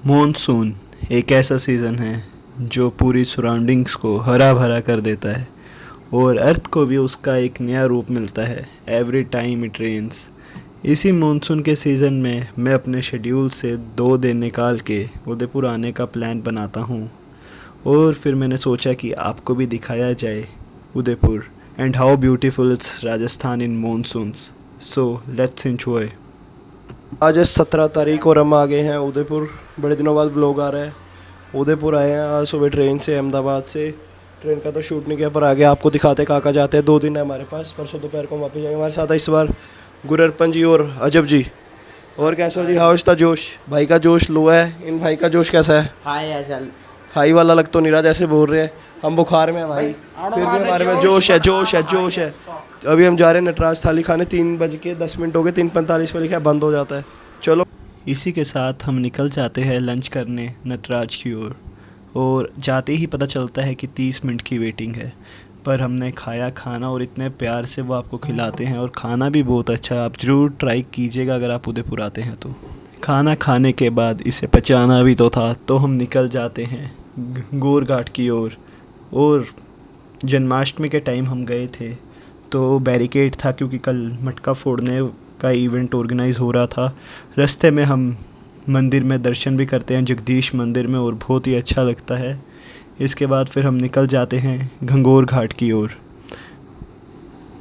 Monsoon एक ऐसा season है जो पूरी सराउंडिंग्स को हरा भरा कर देता है और अर्थ को भी उसका एक नया रूप मिलता है एवरी टाइम इट रेन्स। इसी मॉनसून के सीज़न में मैं अपने शेड्यूल से 2 दिन निकाल के उदयपुर आने का प्लान बनाता हूँ और फिर मैंने सोचा कि आपको भी दिखाया जाए Udaipur and how beautiful it's Rajasthan in monsoons. So let's enjoy. आज है 17 तारीख और हम आ गए हैं उदयपुर। बड़े दिनों बाद व्लॉग आ रहा है। उदयपुर आए हैं आज सुबह ट्रेन से, अहमदाबाद से। ट्रेन का तो शूट नहीं किया पर आगे आपको दिखाते कहाँ जाते हैं। 2 दिन है हमारे पास, परसों दोपहर को वापस जाएंगे। हमारे साथ है इस बार गुररपन जी और अजब जी। और कैसे हो जी? हाउ इज द जोश? भाई का जोश लो है, इन भाई का जोश कैसा है? हाई वाला लग तो नहीं रहा, जैसे बोल रहे हैं हम बुखार में हैं भाई, फिर भी हमारे में जोश है, जोश है, जोश है। अभी हम जा रहे हैं नटराज थाली खाने। 3:10 हो गए, 3:45 में लिखा है बंद हो जाता है। चलो। इसी के साथ हम निकल जाते हैं लंच करने नटराज की ओर और जाते ही पता चलता है कि 30 मिनट की वेटिंग है। पर हमने खाया खाना और इतने प्यार से वो आपको खिलाते हैं और खाना भी बहुत अच्छा है। आप ज़रूर ट्राई कीजिएगा अगर आप उदयपुर आते हैं तो। खाना खाने के बाद इसे पचाना भी तो था, तो हम निकल जाते हैं गोर घाट की ओर। और जन्माष्टमी के टाइम हम गए थे तो बैरिकेड था क्योंकि कल मटका फोड़ने का इवेंट ऑर्गेनाइज़ हो रहा था। रास्ते में हम मंदिर में दर्शन भी करते हैं, जगदीश मंदिर में, और बहुत ही अच्छा लगता है। इसके बाद फिर हम निकल जाते हैं गंगोर घाट की ओर।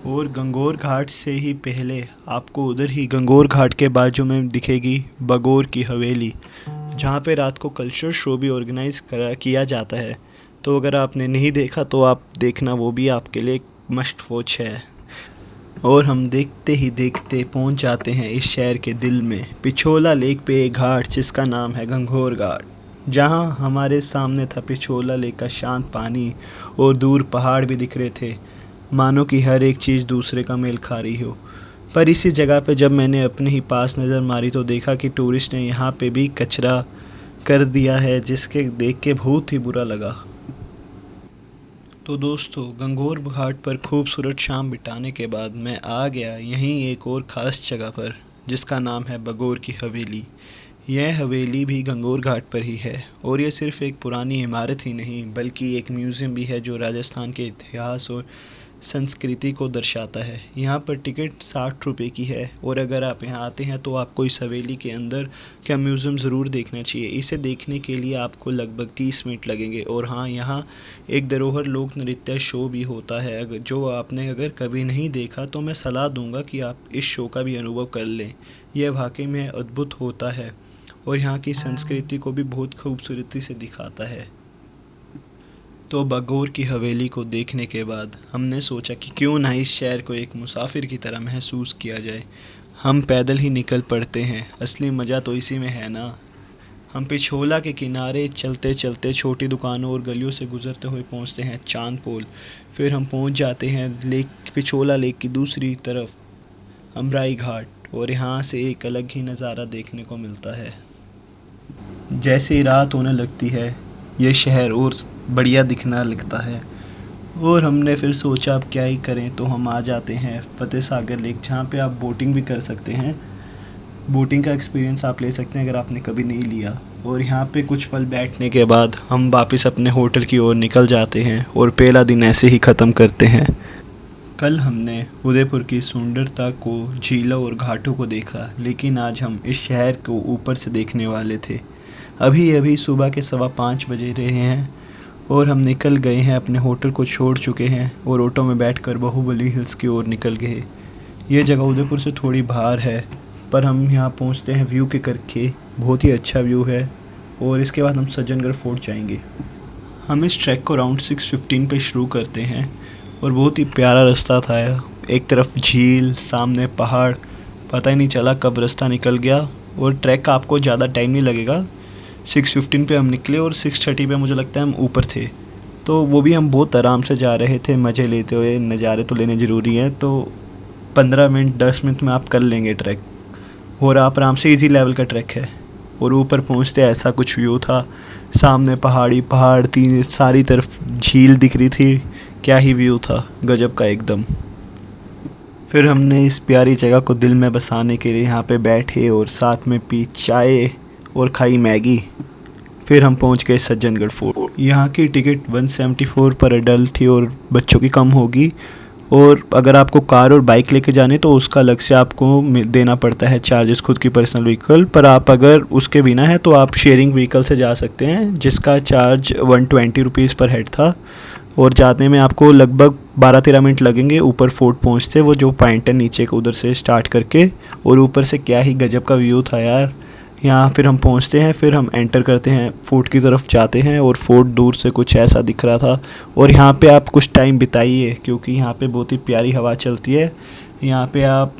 और गंगोर घाट से ही पहले आपको उधर ही गंगोर घाट के बाजू में दिखेगी बगोर की हवेली, जहाँ पे रात को कल्चर शो भी ऑर्गेनाइज़ किया जाता है। तो अगर आपने नहीं देखा तो आप देखना, वो भी आपके लिए एक मस्ट वॉच है। और हम देखते ही देखते पहुंच जाते हैं इस शहर के दिल में, पिछोला लेक पे एक घाट जिसका नाम है गंगोर घाट, जहां हमारे सामने था पिछोला लेक का शांत पानी और दूर पहाड़ भी दिख रहे थे, मानो कि हर एक चीज़ दूसरे का मेल खा रही हो। पर इसी जगह पे जब मैंने अपने ही पास नज़र मारी तो देखा कि टूरिस्ट ने यहाँ पे भी कचरा कर दिया है, जिसके देख के बहुत ही बुरा लगा। तो दोस्तों, गंगोर घाट पर खूबसूरत शाम बिताने के बाद मैं आ गया यहीं एक और ख़ास जगह पर जिसका नाम है बगोर की हवेली। यह हवेली भी गंगोर घाट पर ही है और ये सिर्फ़ एक पुरानी इमारत ही नहीं बल्कि एक म्यूज़ियम भी है जो राजस्थान के इतिहास और संस्कृति को दर्शाता है। यहाँ पर टिकट 60 रुपये की है और अगर आप यहाँ आते हैं तो आपको इस हवेली के अंदर का म्यूज़ियम ज़रूर देखना चाहिए। इसे देखने के लिए आपको लगभग 30 मिनट लगेंगे। और हाँ, यहाँ एक धरोहर लोक नृत्य शो भी होता है, अगर जो आपने अगर कभी नहीं देखा तो मैं सलाह दूंगा कि आप इस शो का भी अनुभव कर लें। यह वाकई में अद्भुत होता है और यहाँ की संस्कृति को भी बहुत खूबसूरती से दिखाता है। तो बगोर की हवेली को देखने के बाद हमने सोचा कि क्यों ना इस शहर को एक मुसाफिर की तरह महसूस किया जाए। हम पैदल ही निकल पड़ते हैं, असली मज़ा तो इसी में है ना। हम पिछोला के किनारे चलते चलते छोटी दुकानों और गलियों से गुजरते हुए पहुंचते हैं चांदपोल। फिर हम पहुंच जाते हैं लेक, पिछोला लेक की दूसरी तरफ अमराई घाट, और यहाँ से एक अलग ही नज़ारा देखने को मिलता है। जैसे ही रात होने लगती है ये शहर और बढ़िया दिखना लगता है और हमने फिर सोचा अब क्या ही करें, तो हम आ जाते हैं फतेह सागर लेक, जहाँ पे आप बोटिंग भी कर सकते हैं। बोटिंग का एक्सपीरियंस आप ले सकते हैं अगर आपने कभी नहीं लिया। और यहाँ पे कुछ पल बैठने के बाद हम वापस अपने होटल की ओर निकल जाते हैं और पहला दिन ऐसे ही ख़त्म करते हैं। कल हमने उदयपुर की सुंदरता को, झीलों और घाटों को देखा, लेकिन आज हम इस शहर को ऊपर से देखने वाले थे। अभी अभी सुबह के 5:15 बजे रहे हैं और हम निकल गए हैं, अपने होटल को छोड़ चुके हैं और ऑटो में बैठकर बाहुबली हिल्स की ओर निकल गए। ये जगह उदयपुर से थोड़ी बाहर है पर हम यहाँ पहुँचते हैं व्यू के करके, बहुत ही अच्छा व्यू है। और इसके बाद हम सज्जनगढ़ फोर्ट जाएंगे। हम इस ट्रैक को अराउंड 6:15 पे शुरू करते हैं और बहुत ही प्यारा रास्ता था। एक तरफ झील, सामने पहाड़, पता ही नहीं चला कब रास्ता निकल गया। और ट्रैक का आपको ज़्यादा टाइम नहीं लगेगा। 6:15 पे हम निकले और 6:30 पे मुझे लगता है हम ऊपर थे। तो वो भी हम बहुत आराम से जा रहे थे, मज़े लेते हुए। नज़ारे तो लेने ज़रूरी हैं, तो 15 मिनट 10 मिनट में आप कर लेंगे ट्रैक, और आप आराम से इजी लेवल का ट्रैक है। और ऊपर पहुंचते ऐसा कुछ व्यू था, सामने पहाड़, तीन सारी तरफ झील दिख रही थी। क्या ही व्यू था, गजब का एकदम। फिर हमने इस प्यारी जगह को दिल में बसाने के लिए यहाँ पे बैठे और साथ में पी चाय और खाई मैगी। फिर हम पहुंच गए सज्जनगढ़ फोर्ट। यहाँ की टिकट 174 पर एडल्ट थी और बच्चों की कम होगी। और अगर आपको कार और बाइक लेके जाने तो उसका अलग से आपको देना पड़ता है चार्जेस, खुद की पर्सनल व्हीकल। पर आप अगर उसके बिना है तो आप शेयरिंग व्हीकल से जा सकते हैं, जिसका चार्ज 120 रुपीज़ पर हेड था। और जाने में आपको लगभग 12-13 मिनट लगेंगे ऊपर फोर्ट पहुंचते, वो जो पॉइंट है नीचे को उधर से स्टार्ट करके। और ऊपर से क्या ही गजब का व्यू था यार। यहाँ फिर हम पहुँचते हैं, फिर हम एंटर करते हैं, फोर्ट की तरफ जाते हैं और फोर्ट दूर से कुछ ऐसा दिख रहा था। और यहाँ पे आप कुछ टाइम बिताइए क्योंकि यहाँ पे बहुत ही प्यारी हवा चलती है। यहाँ पे आप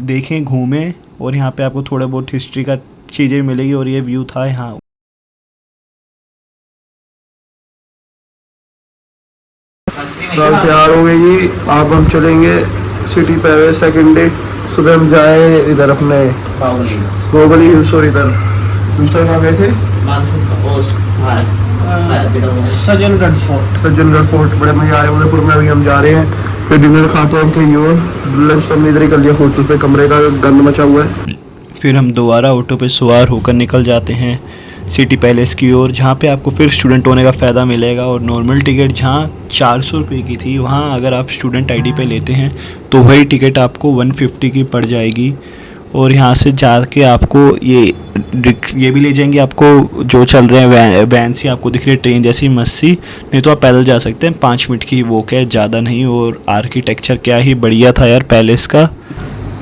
देखें, घूमें, और यहाँ पे आपको थोड़ा बहुत हिस्ट्री का चीज़ें मिलेगी। और ये व्यू था यहाँ। दाल तैयार हो गई जी। अब हम चलेंगे सिटी पैलेस सेकंड डे। सुबह हम जाए इधर अपने बाहुबली हिल्स और इधर दूसरा कहाँ गए थे, सज्जनगढ़ फोर्ट। बड़े मजे आ रहे हैं उदयपुर में। अभी हम जा रहे हैं, फिर डिनर खाते हैं कहीं और। लंच तो हमने इधर ही कर लिया होटल पे, कमरे का गंद मचा हुआ है। फिर हम दोबारा ऑटो पे सवार होकर निकल जाते हैं सिटी पैलेस की ओर, जहाँ पे आपको फिर स्टूडेंट होने का फ़ायदा मिलेगा। और नॉर्मल टिकट जहाँ 400 रुपये की थी, वहाँ अगर आप स्टूडेंट आईडी पे लेते हैं तो वही टिकट आपको 150 की पड़ जाएगी। और यहाँ से जाके आपको ये भी ले जाएंगे, आपको जो चल रहे हैं वैन सी आपको दिख रही है, ट्रेन जैसी मस्त सी। नहीं तो आप पैदल जा सकते हैं, 5 मिनट की वॉक है, ज़्यादा नहीं। और आर्किटेक्चर क्या ही बढ़िया था यार पैलेस का।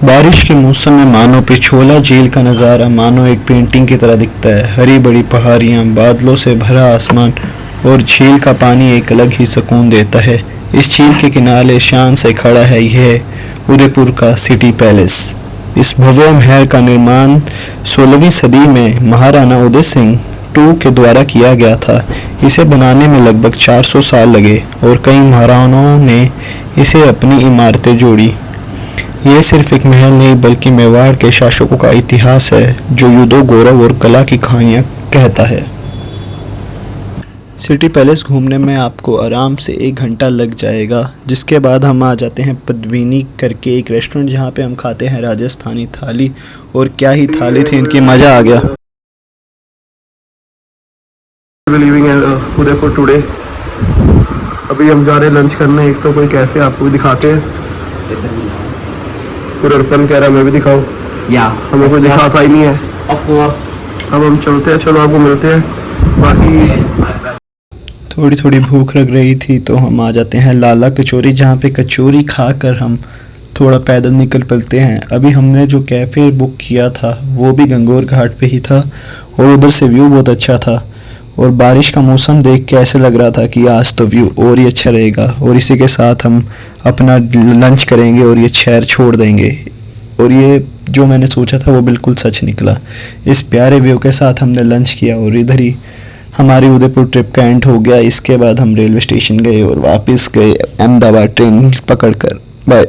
बारिश के मौसम में मानो पिछोला झील का नज़ारा मानो एक पेंटिंग की तरह दिखता है। हरी बड़ी पहाड़ियाँ, बादलों से भरा आसमान और झील का पानी एक अलग ही सुकून देता है। इस झील के किनारे शान से खड़ा है यह उदयपुर का सिटी पैलेस। इस भव्य महल का निर्माण 16वीं सदी में महाराणा उदय सिंह II के द्वारा किया गया था। इसे बनाने में लगभग 400 साल लगे और कई महाराणाओं ने इसे अपनी इमारतें जोड़ी। यह सिर्फ एक महल नहीं बल्कि मेवाड़ के शासकों का इतिहास है, जो युद्धों, गौरव और कला की कहानियाँ कहता है। सिटी पैलेस घूमने में आपको आराम से 1 घंटा लग जाएगा, जिसके बाद हम आ जाते हैं पद्मिनी करके एक रेस्टोरेंट, जहाँ पे हम खाते हैं राजस्थानी थाली। और क्या ही थाली थी इनकी, मज़ा आ गया। उदयपुर टुडे। अभी हम जा रहे हैं लंच करने। एक तो कोई कैफे आपको भी दिखाते हैं। पूरा अर्पण कह रहा है मैं भी दिखाऊं, या हमें कोई दिखाता ही नहीं है। ऑफ कोर्स अब हम चलते हैं, चलो आपको मिलते हैं। बाकी थोड़ी थोड़ी भूख लग रही थी तो हम आ जाते हैं लाला कचौरी, जहाँ पे कचौरी खाकर हम थोड़ा पैदल निकल पड़ते हैं। अभी हमने जो कैफ़े बुक किया था वो भी गंगोर घाट पे ही था और उधर से व्यू बहुत अच्छा था। और बारिश का मौसम देख के ऐसे लग रहा था कि आज तो व्यू और ही अच्छा रहेगा। और इसी के साथ हम अपना लंच करेंगे और ये शहर छोड़ देंगे। और ये जो मैंने सोचा था वो बिल्कुल सच निकला। इस प्यारे व्यू के साथ हमने लंच किया और इधर ही हमारी उदयपुर ट्रिप का एंड हो गया। इसके बाद हम रेलवे स्टेशन गए और वापस गए अहमदाबाद ट्रेन पकड़ कर। बाय।